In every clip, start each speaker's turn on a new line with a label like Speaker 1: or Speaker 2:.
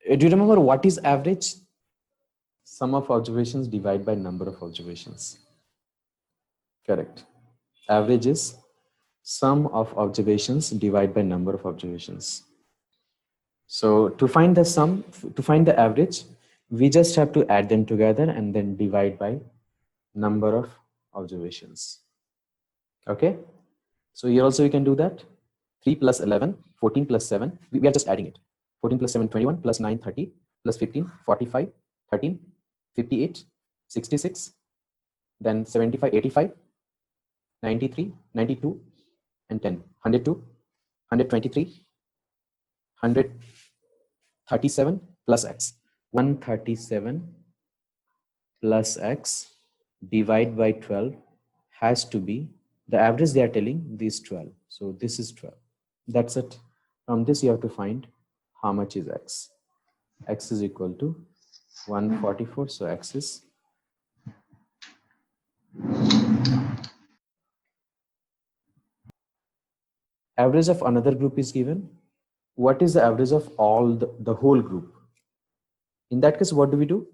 Speaker 1: Do you remember what is average? Sum of observations divided by number of observations. Correct. Average is sum of observations divided by number of observations. So to find the sum, to find the average, we just have to add them together and then divide by number of observations. Okay. So here also you can do that. 3 plus 11, 14 plus 7. We are just adding it. 14 plus 7, 21 plus 9, 30 plus 15, 45, 13, 58, 66, then 75, 85, 93, 92, and 10. 102, 123, 137 plus x. 137 plus x divided by 12 has to be, the average they are telling, this 12. So this is 12. That's it. From this you have to find how much is x. X is equal to 144. So x is average of another group is given. What is the average of all the whole group? In that case, what do we do?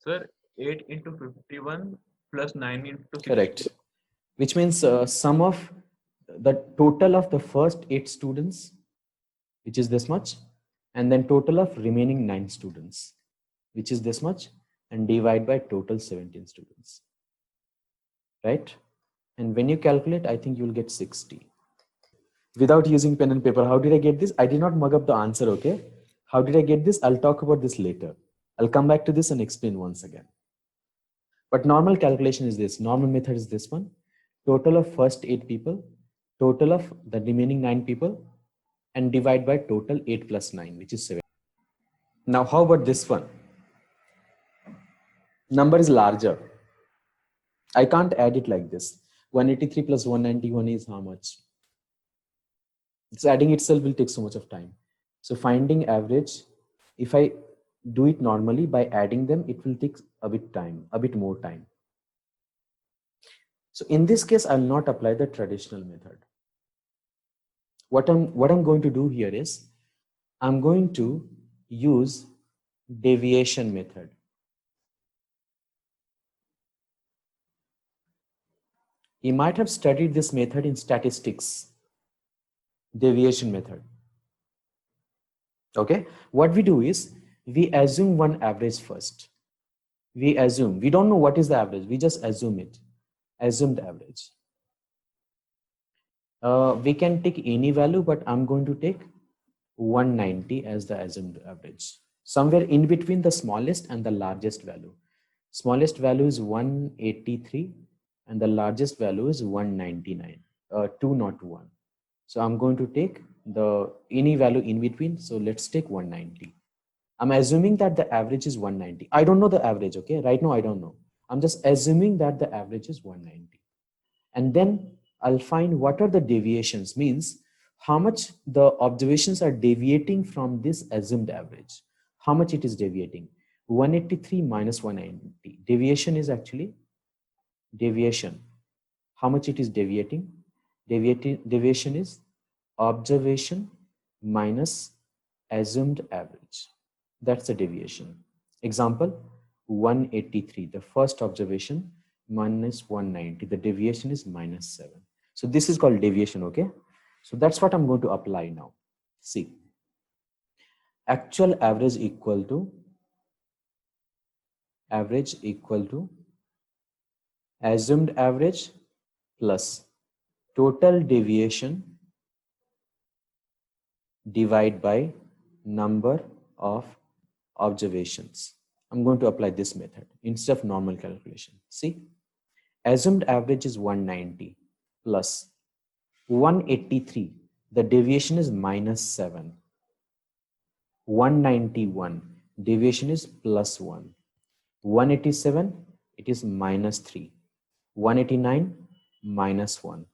Speaker 2: Sir, 8 into 51 plus 9 into 60.
Speaker 1: Correct. Which means sum of the total of the first 8 students, which is this much, and then total of remaining 9 students, which is this much, and divide by total 17 students. Right? And when you calculate, I think you will get 60. Without using pen and paper, how did I get this? I did not mug up the answer, okay? How did I get this? I'll talk about this later. I'll come back to this and explain once again. But normal calculation is this. Normal method is this one. Total of first 8 people, total of the remaining 9 people, and divide by total 8 plus 9, which is 7. Now, how about this one? Number is larger. I can't add it like this. 183 plus 191 is how much? It's adding itself will take so much of time. So finding average, if I do it normally by adding them, it will take a bit more time. So in this case, I'll not apply the traditional method. What I'm going to do here is, I'm going to use deviation method. You might have studied this method in statistics, deviation method. Okay, what we do is, we assume one average first. We assume, we don't know what is the average, we just assume it, assumed average. We can take any value, but I'm going to take 190 as the assumed average. Somewhere in between the smallest and the largest value. Smallest value is 183 and the largest value is 199, 2 not 1. So I'm going to take the any value in between. So let's take 190. I'm assuming that the average is 190. I don't know the average, okay? Right now, I don't know. I'm just assuming that the average is 190. And then I'll find what are the deviations, means how much the observations are deviating from this assumed average. How much it is deviating? 183 minus 190. Deviation is actually deviation. How much it is deviating? Deviation is observation minus assumed average. That's the deviation. Example, 183, the first observation, minus 190, the deviation is minus 7. So this is called deviation, okay? So that's what I'm going to apply now. See, actual average equal to assumed average plus total deviation divided by number of observations. I'm going to apply this method instead of normal calculation. See, assumed average is 190 plus 183. The deviation is minus 7. 191. Deviation is plus 1. 187. It is minus 3. 189 minus 1.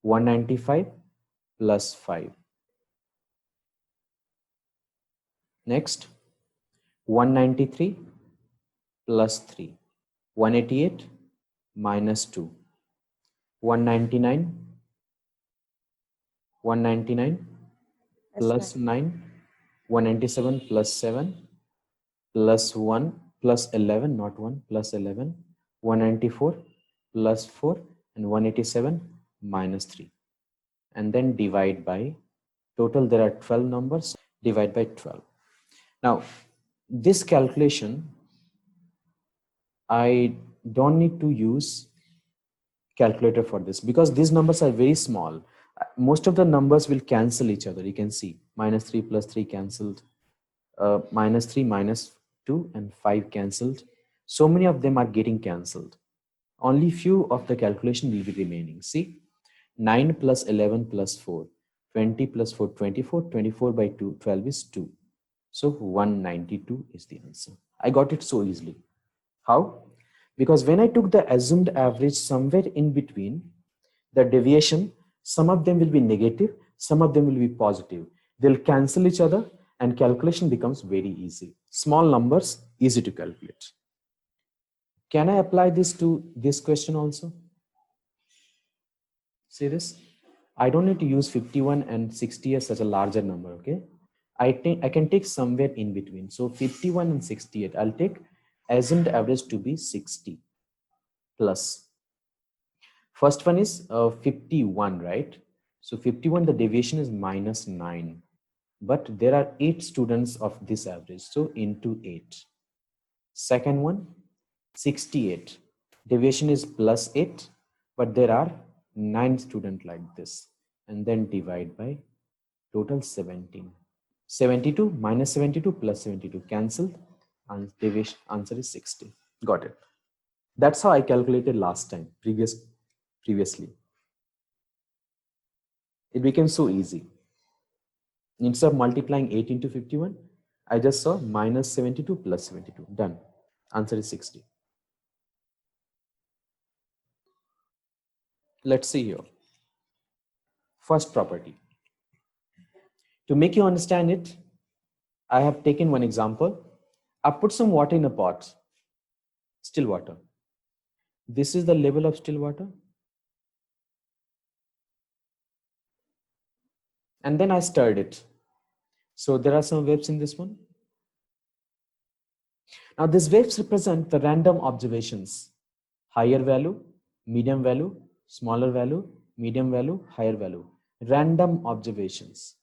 Speaker 1: 195 plus 5. Next, 193 plus 3. 188 minus 2. 199. 199 plus 9. 197 plus 7 plus 1 plus 11, not 1, plus 11, 194 plus 4, and 187 minus 3. And then divide by, total there are 12 numbers, divide by 12. Now, this calculation, I don't need to use calculator for this because these numbers are very small. Most of the numbers will cancel each other. You can see minus 3 plus 3 cancelled, minus 3 minus 2 and 5 cancelled. So many of them are getting cancelled. Only few of the calculation will be remaining. See, 9 plus 11 plus 4, 20 plus 4, 24, 24 by 2, 12 is 2. So 192 is the answer. I got it so easily. How? Because when I took the assumed average somewhere in between, the deviation, some of them will be negative, some of them will be positive. They'll cancel each other and calculation becomes very easy. Small numbers, easy to calculate. Can I apply this to this question also? See this? I don't need to use 51 and 60 as such a larger number, okay? I can take somewhere in between. So 51 and 68, I'll take assumed average to be 60 plus. First one is 51, right? So 51, the deviation is minus 9. But there are 8 students of this average. So into 8. Second one, 68. Deviation is plus 8. But there are 9 students like this. And then divide by total 17. 72 minus 72 plus 72 cancelled. And deviation answer is 60. Got it. That's how I calculated last time, previously. It became so easy. Instead of multiplying 8 into 51, I just saw minus 72 plus 72. Done. Answer is 60. Let's see here. First property. To make you understand it, I have taken one example. I put some water in a pot, still water. This is the level of still water. And then I stirred it. So there are some waves in this one. Now these waves represent the random observations. Higher value, medium value, smaller value, medium value, higher value. Random observations.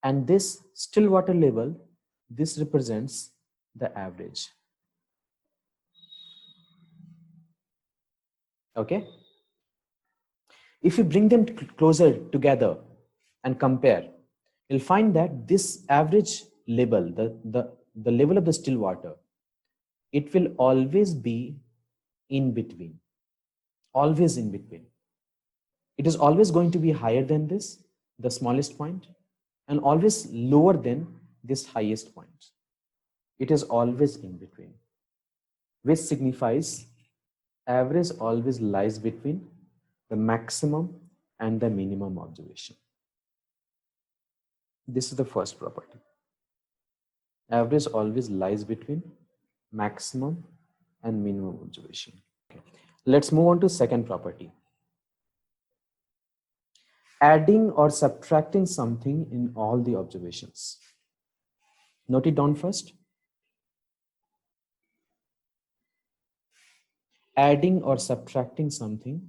Speaker 1: And this still water level, this represents the average. Okay. If you bring them closer together and compare, you'll find that this average level, the level of the still water, it will always be in between, always in between. It is always going to be higher than this, the smallest point, and always lower than this highest point. It is always in between, which signifies average always lies between the maximum and the minimum observation. This is the first property. Average always lies between maximum and minimum observation. Okay. Let's move on to second property. Adding or subtracting something in all the observations. Note it down first. Adding or subtracting something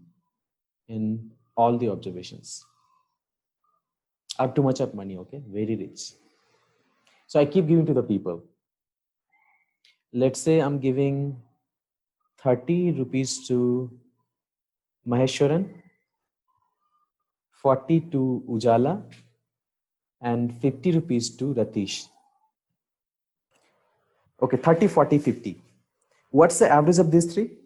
Speaker 1: in all the observations. I have too much of money, okay? Very rich. So I keep giving to the people. Let's say I'm giving 30 rupees to Maheshwaran, 40 to Ujala, and 50 rupees to Ratish. Okay, 30, 40, 50. What's the average of these three?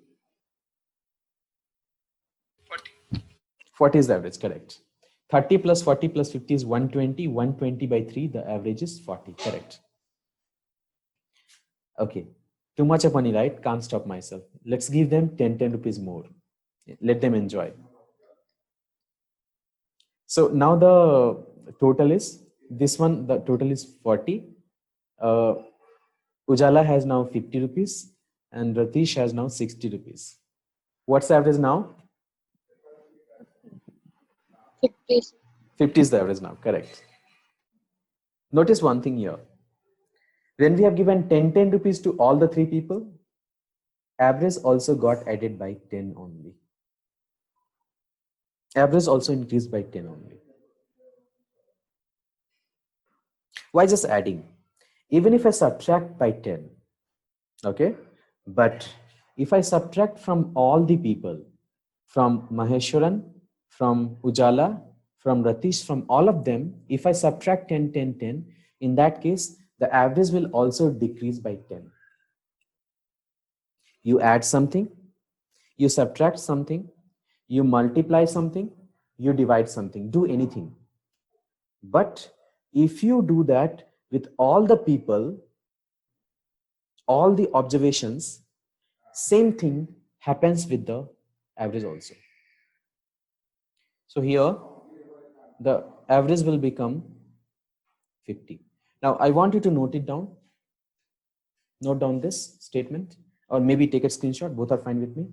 Speaker 1: 40 is the average, correct. 30 plus 40 plus 50 is 120. 120 by 3, the average is 40, correct. Okay, too much of money, right? Can't stop myself. Let's give them 10 rupees more. Let them enjoy. So now the total is, this one, the total is 40. Ujala has now 50 rupees and Ratish has now 60 rupees. What's the average now?
Speaker 3: 50.
Speaker 1: 50 is the average now, correct. Notice one thing here. When we have given 10 rupees to all the 3 people, average also got added by 10 only. Average also increased by 10 only. Why just adding? Even if I subtract by 10, okay, but if I subtract from all the people, from Maheshwaran, from Ujala, from Ratish, from all of them, if I subtract 10, 10, 10, in that case, the average will also decrease by 10. You add something, you subtract something, you multiply something, you divide something, do anything. But if you do that with all the people, all the observations, same thing happens with the average also. So here the average will become 50. Now I want you to note it down. Note down this statement, or maybe take a screenshot. Both are fine with me.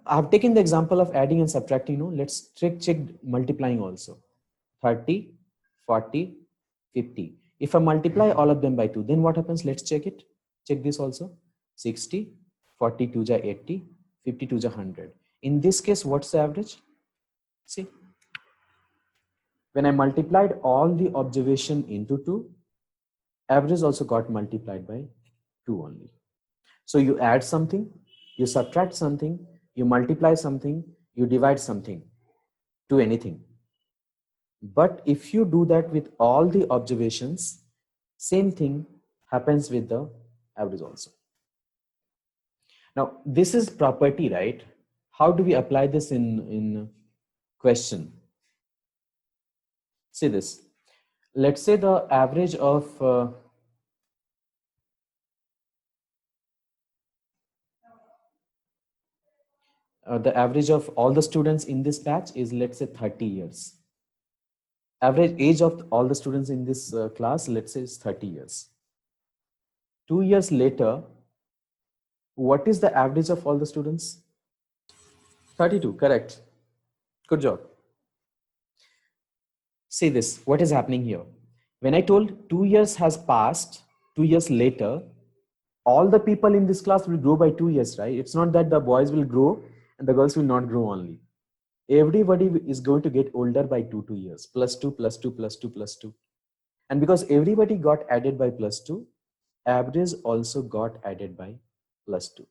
Speaker 1: I have taken the example of adding and subtracting. No, let's check multiplying also. 30, 40, 50. If I multiply all of them by 2, then what happens? Let's check it. Check this also. 60, 42 ja 80, 52 ja 100. In this case, what's the average? See, when I multiplied all the observation into 2, average also got multiplied by 2 only. So you add something, you subtract something, you multiply something, you divide something, to anything. But if you do that with all the observations, same thing happens with the average also. Now, this is property, right? How do we apply this in question? See this. Let's say the average of the average of all the students in this batch is, let's say, 30 years. Average age of all the students in this class, let's say, is 30 years. 2 years later, what is the average of all the students? 32, correct. Good job. See this, what is happening here? When I told 2 years has passed, 2 years later, all the people in this class will grow by 2 years, right? It's not that the boys will grow and the girls will not grow only. Everybody is going to get older by 2 years, plus 2, plus 2, plus 2, plus 2. And because everybody got added by plus 2, average also got added by plus 2.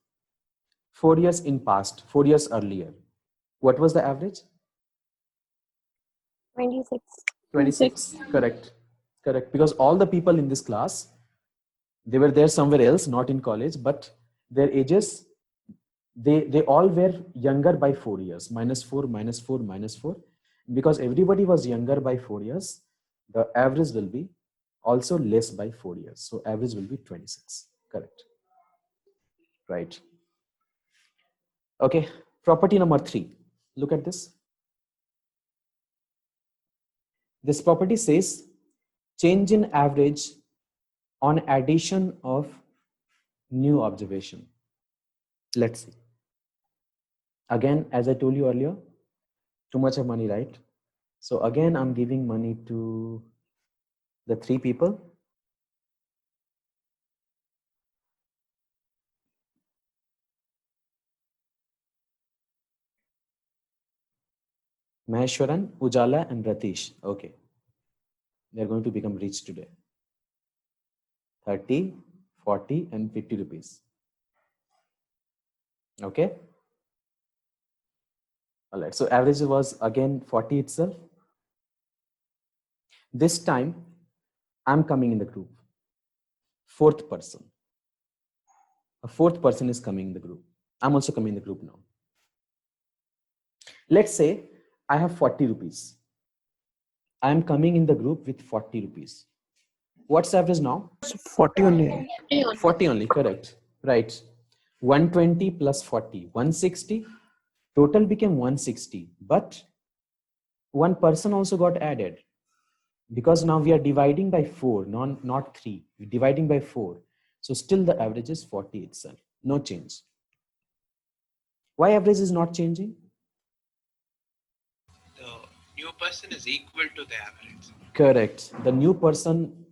Speaker 1: 4 years in past, 4 years earlier, what was the average?
Speaker 3: 26.
Speaker 1: 26. Correct. Correct. Because all the people in this class, they were there somewhere else, not in college, but their ages, they all were younger by 4 years, minus 4, minus 4, minus 4. Because everybody was younger by 4 years, the average will be also less by 4 years. So average will be 26. Correct. Right. Okay. Property number 3. Look at this. This property says change in average on addition of new observation. Let's see. Again, as I told you earlier, too much of money, right? So again, I'm giving money to the 3 people. Maheshwaran, Ujala, and Ratish. Okay. They're going to become rich today. 30, 40, and 50 rupees. Okay. All right. So average was again 40 itself. This time, I'm coming in the group. 4th person. A 4th person is coming in the group. I'm also coming in the group now. Let's say I have 40 rupees. I am coming in the group with 40 rupees. What's the average now?
Speaker 4: 40 only.
Speaker 1: 40 only, correct. Right. 120 plus 40, 160. Total became 160. But one person also got added. Because now we are dividing by 4, not 3. We're dividing by 4. So still the average is 40 itself. No change. Why average is not changing?
Speaker 4: The new person is equal to the average.
Speaker 1: Correct. The new person,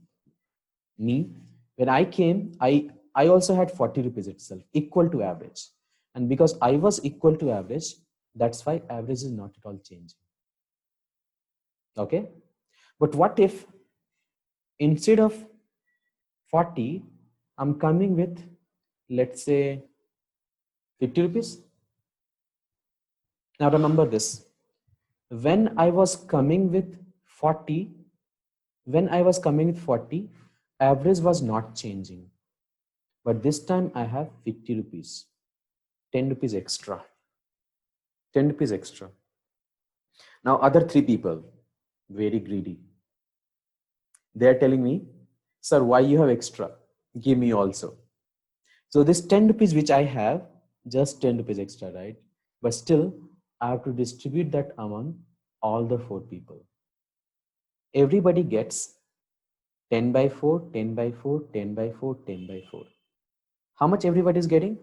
Speaker 1: me, when I came, I also had 40 rupees itself, equal to average. And because I was equal to average, that's why average is not at all changing. Okay. But what if instead of 40, I'm coming with, let's say, 50 rupees? Now remember this. When I was coming with 40, average was not changing. But this time I have 50 rupees, 10 rupees extra, 10 rupees extra. Now other three people, very greedy. They're telling me, sir, why you have extra? Give me also. So this 10 rupees which I have, just 10 rupees extra, right? But still, I have to distribute that among all the 4 people. Everybody gets 10 by 4, 10 by 4, 10 by 4, 10 by 4. How much everybody is getting?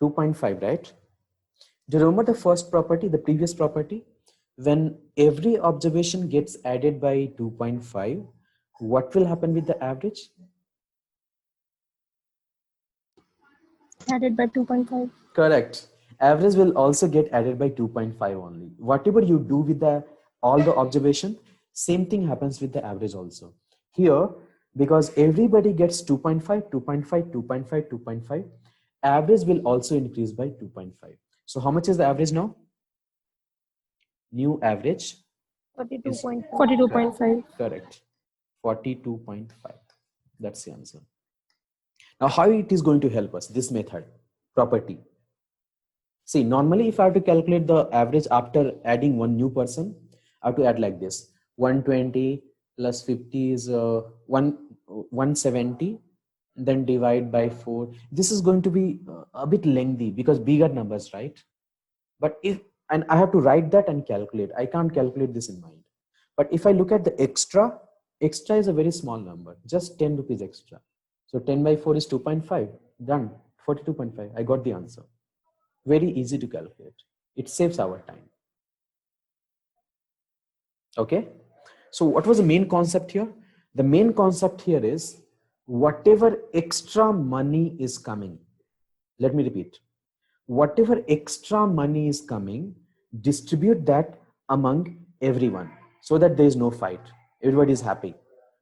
Speaker 1: 2.5, right? Do you remember the first property, the previous property? When every observation gets added by 2.5, what will happen with the average?
Speaker 3: Added by 2.5.
Speaker 1: Correct. Average will also get added by 2.5 only. Whatever you do with all the observation, same thing happens with the average also. Here, because everybody gets 2.5, 2.5, 2.5, 2.5, average will also increase by 2.5. So how much is the average now? New average
Speaker 3: 42.5.
Speaker 1: Correct. 42.5. That's the answer. Now, how it is going to help us, this method, property. See, normally if I have to calculate the average after adding one new person, I have to add like this. 120 plus 50 is 170, then divide by 4. This is going to be a bit lengthy because bigger numbers, right? But and I have to write that and calculate. I can't calculate this in mind. But if I look at the extra is a very small number, just 10 rupees extra. So 10 by 4 is 2.5, done, 42.5. I got the answer. Very easy to calculate. It saves our time. Okay. So what was the main concept here? The main concept here is whatever extra money is coming. Let me repeat. Whatever extra money is coming, distribute that among everyone so that there is no fight. Everybody is happy.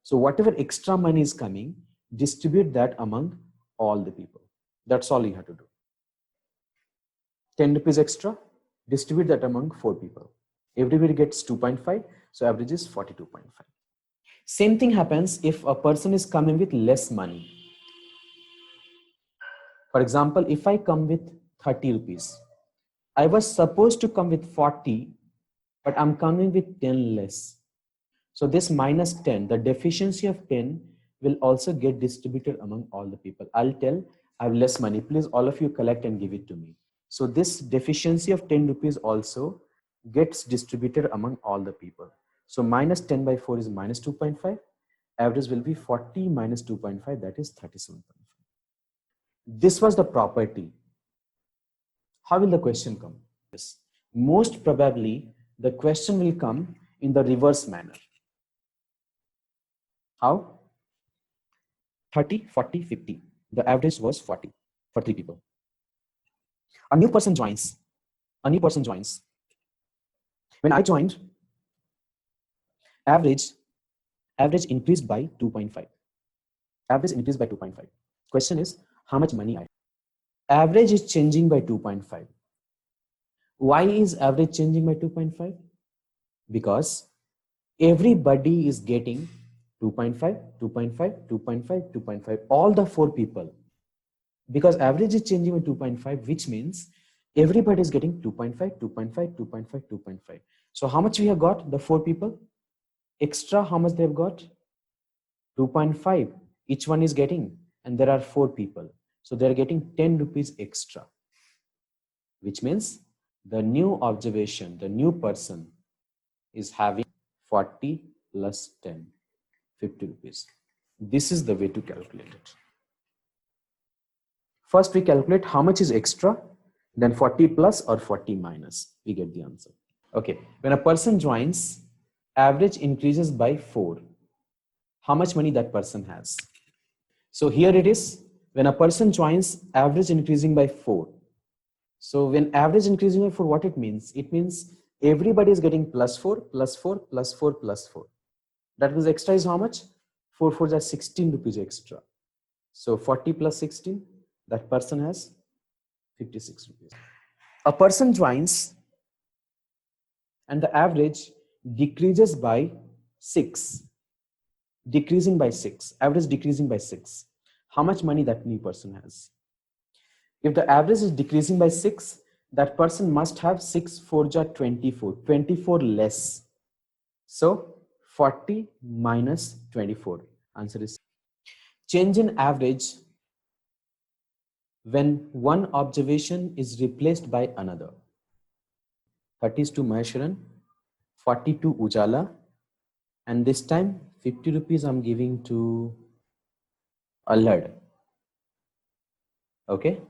Speaker 1: So whatever extra money is coming, distribute that among all the people. That's all you have to do. 10 rupees extra, distribute that among 4 people. Everybody gets 2.5, so average is 42.5. Same thing happens if a person is coming with less money. For example, if I come with 30 rupees, I was supposed to come with 40, but I'm coming with 10 less. So this minus 10, the deficiency of 10 will also get distributed among all the people. I'll tell, I have less money. Please, all of you collect and give it to me. So this deficiency of 10 rupees also gets distributed among all the people. So minus 10 by 4 is minus 2.5. Average will be 40 minus 2.5, that is 37.5. This was the property. How will the question come? Yes. Most probably, the question will come in the reverse manner. How? 30, 40, 50. The average was 40 for 3 people. A new person joins. When I joined, average increased by 2.5. Question is, how much money I have? Average is changing by 2.5. Why is average changing by 2.5? Because everybody is getting 2.5, 2.5, 2.5, 2.5, all the 4 people. Because average is changing by 2.5, which means everybody is getting 2.5, 2.5, 2.5, 2.5. So how much we have got? The 4 people extra, how much they've got? 2.5 each one is getting, and there are 4 people, so they're getting 10 rupees extra, which means the new observation, the new person is having 40 plus 10, 50 rupees. This is the way to calculate it. First we calculate how much is extra, Then 40 plus or 40 minus, we get the answer. Okay, when a person joins, average increases by 4. How much money that person has? So here it is, when a person joins, average increasing by 4. So when average increasing by 4, what it means? It means everybody is getting plus 4, plus 4, plus 4, plus 4. That means extra is how much? 4 4 is 16 rupees extra. So 40 plus 16, that person has 56 rupees. A person joins and the average decreases by 6. Decreasing by 6. Average decreasing by 6. How much money that new person has? If the average is decreasing by 6, that person must have 6 4 ja 24. 24 less. So 40 minus 24. Answer is change in average when one observation is replaced by another. 30 is to Maheshwaran, 40 to Ujala, and this time 50 rupees I'm giving to Allad. Okay,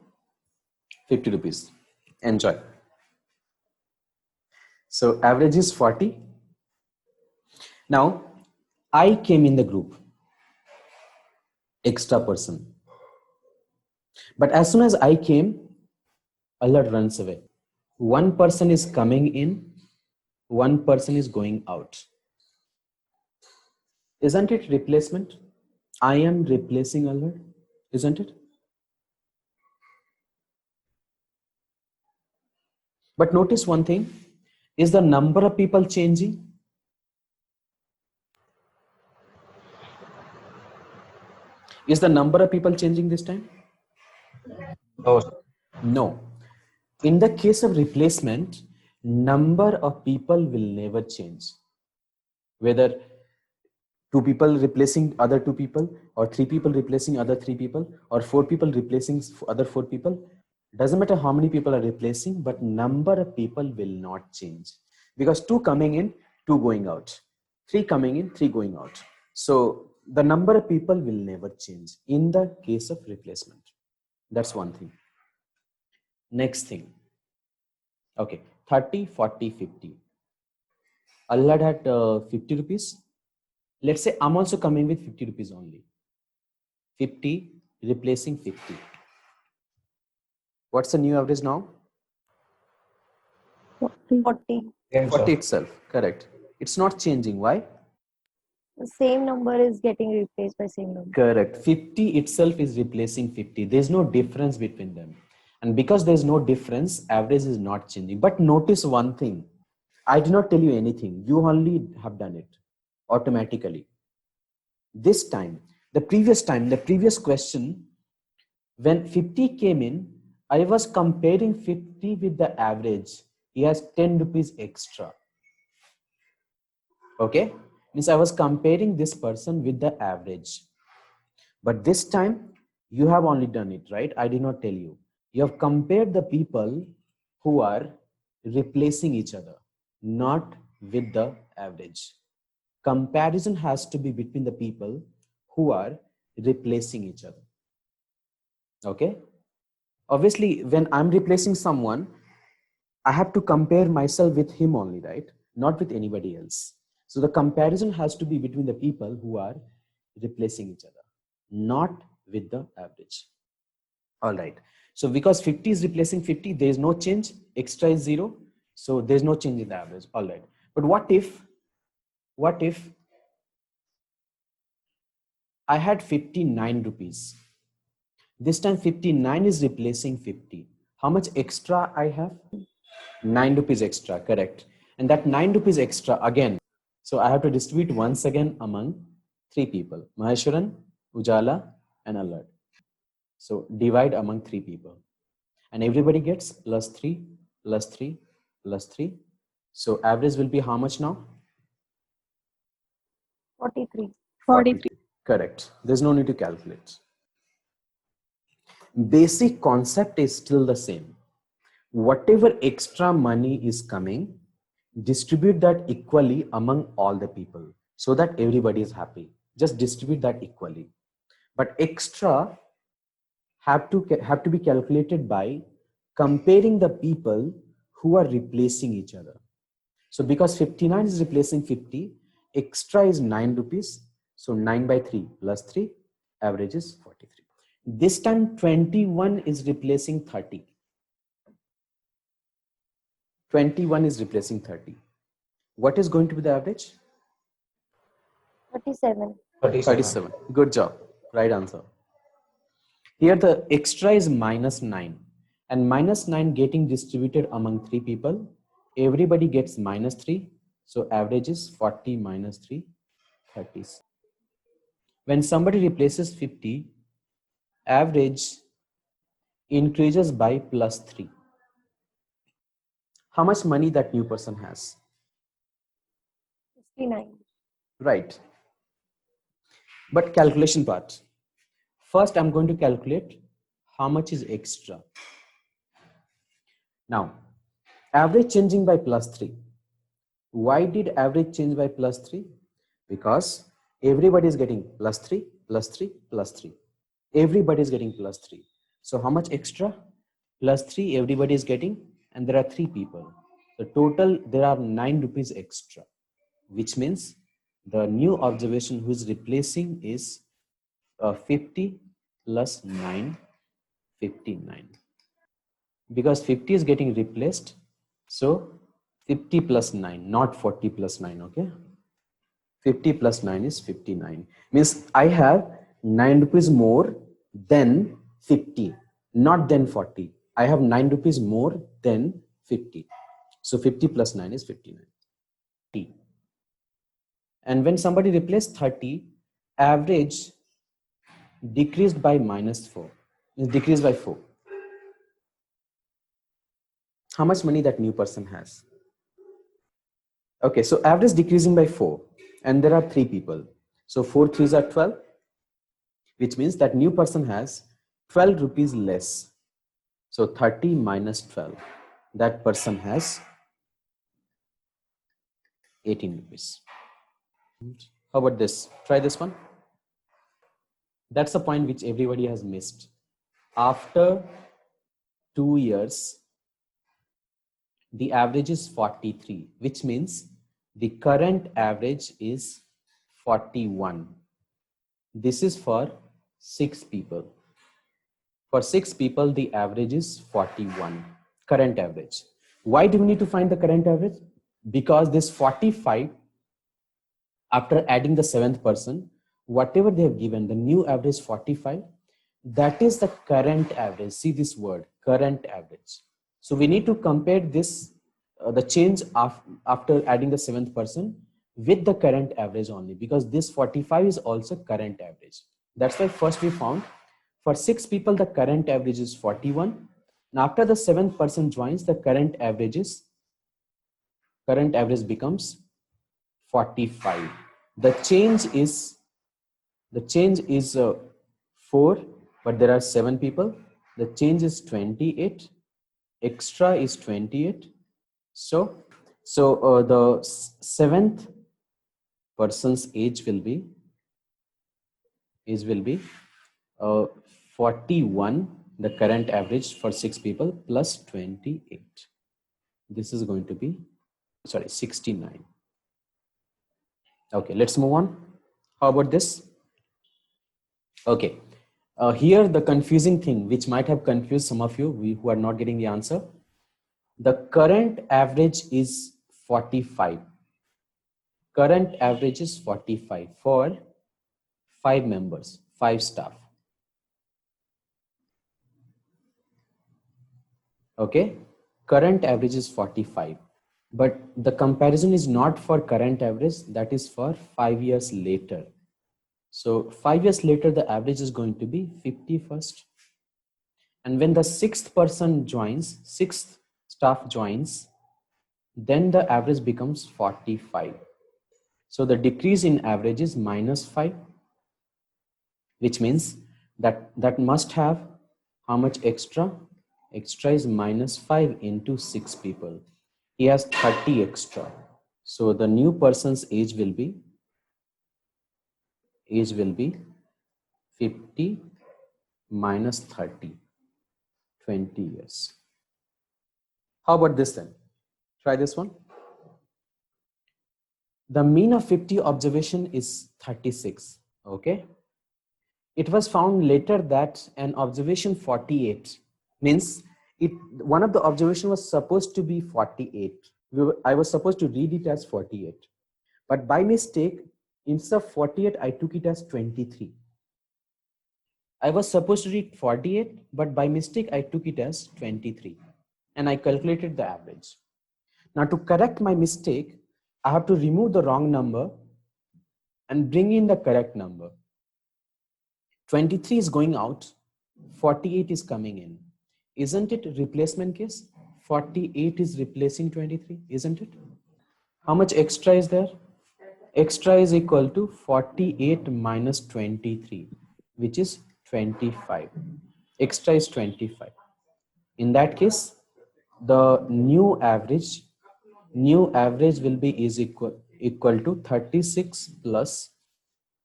Speaker 1: 50 rupees. Enjoy. So average is 40. Now I came in the group, extra person. But as soon as I came, Allad runs away. One person is coming in, one person is going out. Isn't it replacement? I am replacing Allad, isn't it? But notice one thing, is the number of people changing? Is the number of people changing this time?
Speaker 4: No, sir.
Speaker 1: No. In the case of replacement, number of people will never change. Whether 2 people replacing other 2 people, or 3 people replacing other 3 people, or 4 people replacing other 4 people, doesn't matter how many people are replacing, but number of people will not change, because 2 coming in, 2 going out, 3 coming in, 3 going out. So the number of people will never change in the case of replacement. That's one thing. Next thing. Okay, 30, 40, 50. Allad had 50 rupees. Let's say I'm also coming with 50 rupees only. 50 replacing 50. What's the new average now?
Speaker 3: 40.
Speaker 4: Same,
Speaker 1: 40
Speaker 4: sir.
Speaker 1: itself, correct. It's not changing. Why?
Speaker 3: The same number is getting replaced by same number.
Speaker 1: Correct. 50 itself is replacing 50. There's no difference between them. And because there's no difference, average is not changing. But notice one thing. I did not tell you anything. You only have done it automatically. This time, the previous question, when 50 came in, I was comparing 50 with the average. He has 10 rupees extra. Okay, means I was comparing this person with the average. But this time you have only done it, right? I did not tell you. You have compared the people who are replacing each other, not with the average. Comparison has to be between the people who are replacing each other. Okay, obviously when I'm replacing someone, I have to compare myself with him only, right? Not with anybody else. So the comparison has to be between the people who are replacing each other, not with the average. All right. So because 50 is replacing 50, there is no change. Extra is 0. So there's no change in the average. All right. But what if I had 59 rupees? This time 59 is replacing 50. How much extra I have? 9 rupees extra, correct. And that 9 rupees extra again. So I have to distribute once again among 3 people, Maheshwaran, Ujala, and Allad. So divide among 3 people. And everybody gets plus 3, plus 3, plus 3. So average will be how much now?
Speaker 3: 43.
Speaker 1: 43. Correct. There's no need to calculate. Basic concept is still the same. Whatever extra money is coming, distribute that equally among all the people so that everybody is happy. Just distribute that equally. But extra have to be calculated by comparing the people who are replacing each other. So because 59 is replacing 50, extra is 9 rupees. So 9 by 3 plus 3, average is 43. This time 21 is replacing 30. 21 is replacing 30. What is going to be the average?
Speaker 3: 37.
Speaker 1: 37. Good job. Right answer. Here the extra is minus 9. And minus 9 getting distributed among 3 people. Everybody gets minus 3. So average is 40 minus 3, 30. When somebody replaces 50, average increases by plus 3. How much money that new person has?
Speaker 3: 69.
Speaker 1: Right. But calculation part. First, I'm going to calculate how much is extra. Now, average changing by plus 3. Why did average change by plus 3? Because everybody is getting plus 3, plus 3, plus 3. Everybody is getting plus 3. So how much extra? Plus 3 everybody is getting, and there are 3 people. The total, there are 9 rupees extra, which means the new observation who is replacing is 50 plus 9, 59. Because 50 is getting replaced, so 50 plus 9, not 40 plus 9, okay? 50 plus 9 is 59. Means I have 9 rupees more than 50, not than 40. I have 9 rupees more than 50. So 50 plus 9 is 59. And when somebody replaced 30, average decreased by minus 4. Means decreased by 4. How much money that new person has? Okay, so average decreasing by 4, and there are 3 people. So 4 threes are 12, which means that new person has 12 rupees less. So 30 minus 12, that person has 18 rupees. How about this? Try this one. That's the point which everybody has missed. After 2 years, the average is 43, which means the current average is 41. This is for 6 people. For 6 people, the average is 41, current average. Why do we need to find the current average? Because this 45, after adding the 7th person, whatever they have given, the new average 45, that is the current average. See this word, current average. So we need to compare this, the change after adding the 7th person with the current average only, because this 45 is also current average. That's why first we found for 6 people, the current average is 41. And after the 7th person joins, the current average becomes 45. The change is 4, but there are 7 people. The change is 28. Extra is 28. So the 7th person's age will be 41, the current average for 6 people, plus 28. This is going to be 69. Okay, let's move on. How about this? Okay, here the confusing thing which might have confused some of you who are not getting the answer. The current average is 45. Current average is 45 for 5 members, 5 staff. Okay, current average is 45, but the comparison is not for current average, that is for 5 years later. So 5 years later, the average is going to be 50 first. And when the 6th person joins, 6th staff joins, then the average becomes 45. So the decrease in average is minus 5, which means that must have how much extra? Extra is minus 5 into 6 people. He has 30 extra. So the new person's age will be 50 minus 30, 20 years. How about this then? Try this one. The mean of 50 observation is 36. Okay. It was found later that an observation 48 means one of the observation was supposed to be 48. I was supposed to read it as 48, but by mistake, instead of 48, I took it as 23. I was supposed to read 48, but by mistake, I took it as 23 and I calculated the average. Now to correct my mistake, I have to remove the wrong number and bring in the correct number. 23 is going out, 48 is coming in. Isn't it replacement case? 48 is replacing 23, isn't it? How much extra is there? Extra is equal to 48 minus 23, which is 25. Extra is 25. In that case, the new average will be equal to 36 plus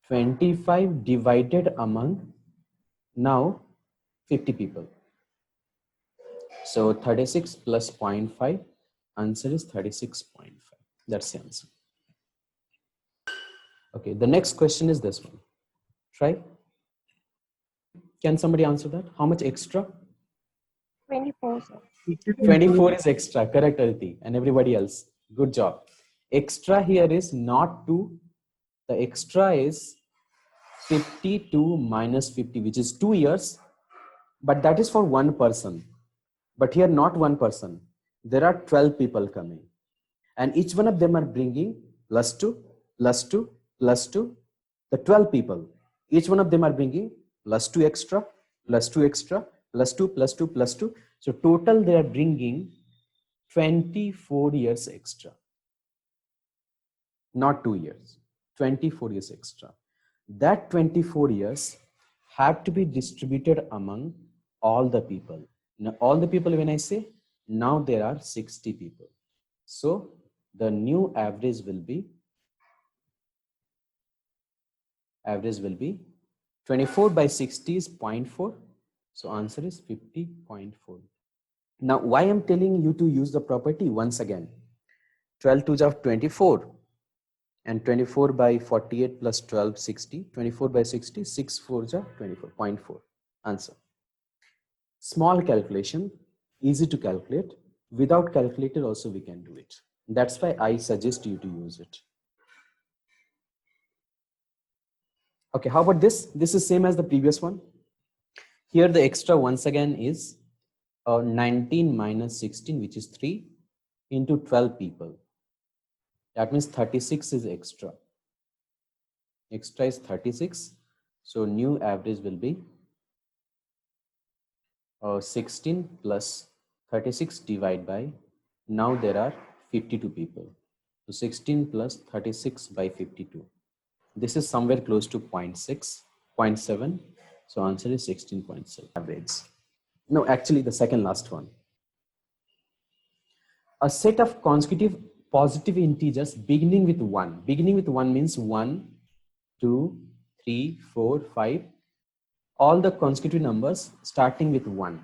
Speaker 1: 25 divided among now 50 people. So 36 plus 0.5, answer is 36.5. That's the answer. Okay, the next question is this one. Try. Can somebody answer that? How much extra?
Speaker 3: 24, sir.
Speaker 1: 24 is extra, correct, Aditi, and everybody else. Good job. Extra here is not 2. The extra is 52 minus 50, which is 2 years, but that is for one person. But here, not one person. There are 12 people coming, and each one of them are bringing plus 2, plus 2, plus 2. The 12 people, each one of them are bringing plus 2 extra, plus 2 extra, plus 2, plus 2, plus 2. So total they are bringing 24 years extra. Not 2 years, 24 years extra. That 24 years have to be distributed among all the people. Now, all the people, when I say, now there are 60 people. So the new average will be 24 by 60 is 0.4. So answer is 50.4. Now, why I'm telling you to use the property once again? 12 2s are 24. And 24 by 48 plus 12, 60. 24 by 60, 6 4s are 24.4. Answer. Small calculation, easy to calculate. Without calculator also we can do it. That's why I suggest you to use it. Okay, how about this? This is same as the previous one. Here the extra once again is 19 minus 16, which is 3 into 12 people. That means 36 is extra. Extra is 36. So new average will be 16 plus 36 divided by, now there are 52 people. So 16 plus 36 by 52. This is somewhere close to 0.6, 0.7. So answer is 16.7 average. No, actually the second last one. A set of consecutive positive integers beginning with 1. Beginning with 1 means 1, 2, 3, 4, 5. All the consecutive numbers starting with 1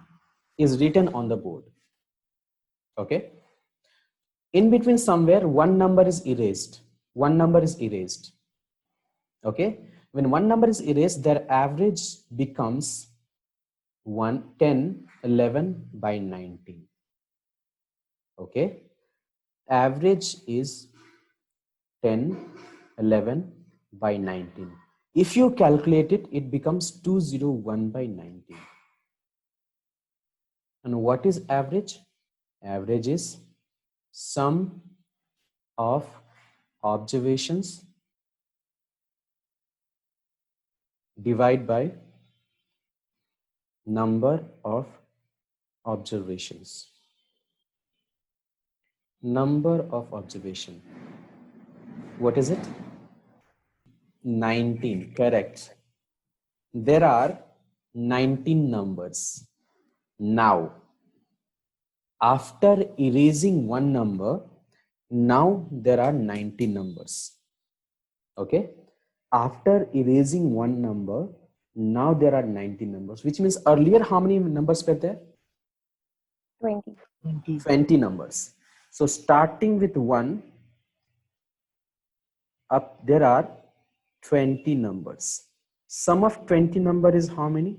Speaker 1: is written on the board. Okay. In between somewhere, one number is erased. One number is erased. Okay. When one number is erased, their average becomes 10, 11 by 19. Okay. Average is 10, 11 by 19. If you calculate it, it becomes 201 by 19. And what is average? Average is sum of observations divided by number of observations. Number of observation. What is it? 19, correct. There are 19 numbers. Now, after erasing one number, now there are 19 numbers. Okay. After erasing one number, now there are 19 numbers, which means earlier how many numbers were there?
Speaker 3: 20.
Speaker 1: 20 numbers. So starting with 1 up, there are 20 numbers. Sum of 20 number is how many?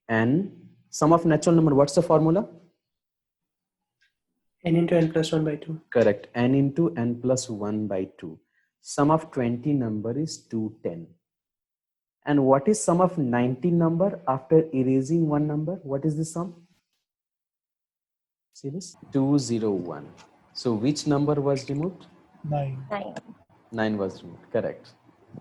Speaker 1: N. Sum of natural number, what's the formula?
Speaker 5: n into n plus 1 by 2.
Speaker 1: Correct. N into n plus 1 by 2. Sum of 20 number is 210. And what is sum of 90 number after erasing one number? What is the sum? See this? 201. So which number was removed?
Speaker 3: 9.
Speaker 1: 9 was removed. Correct.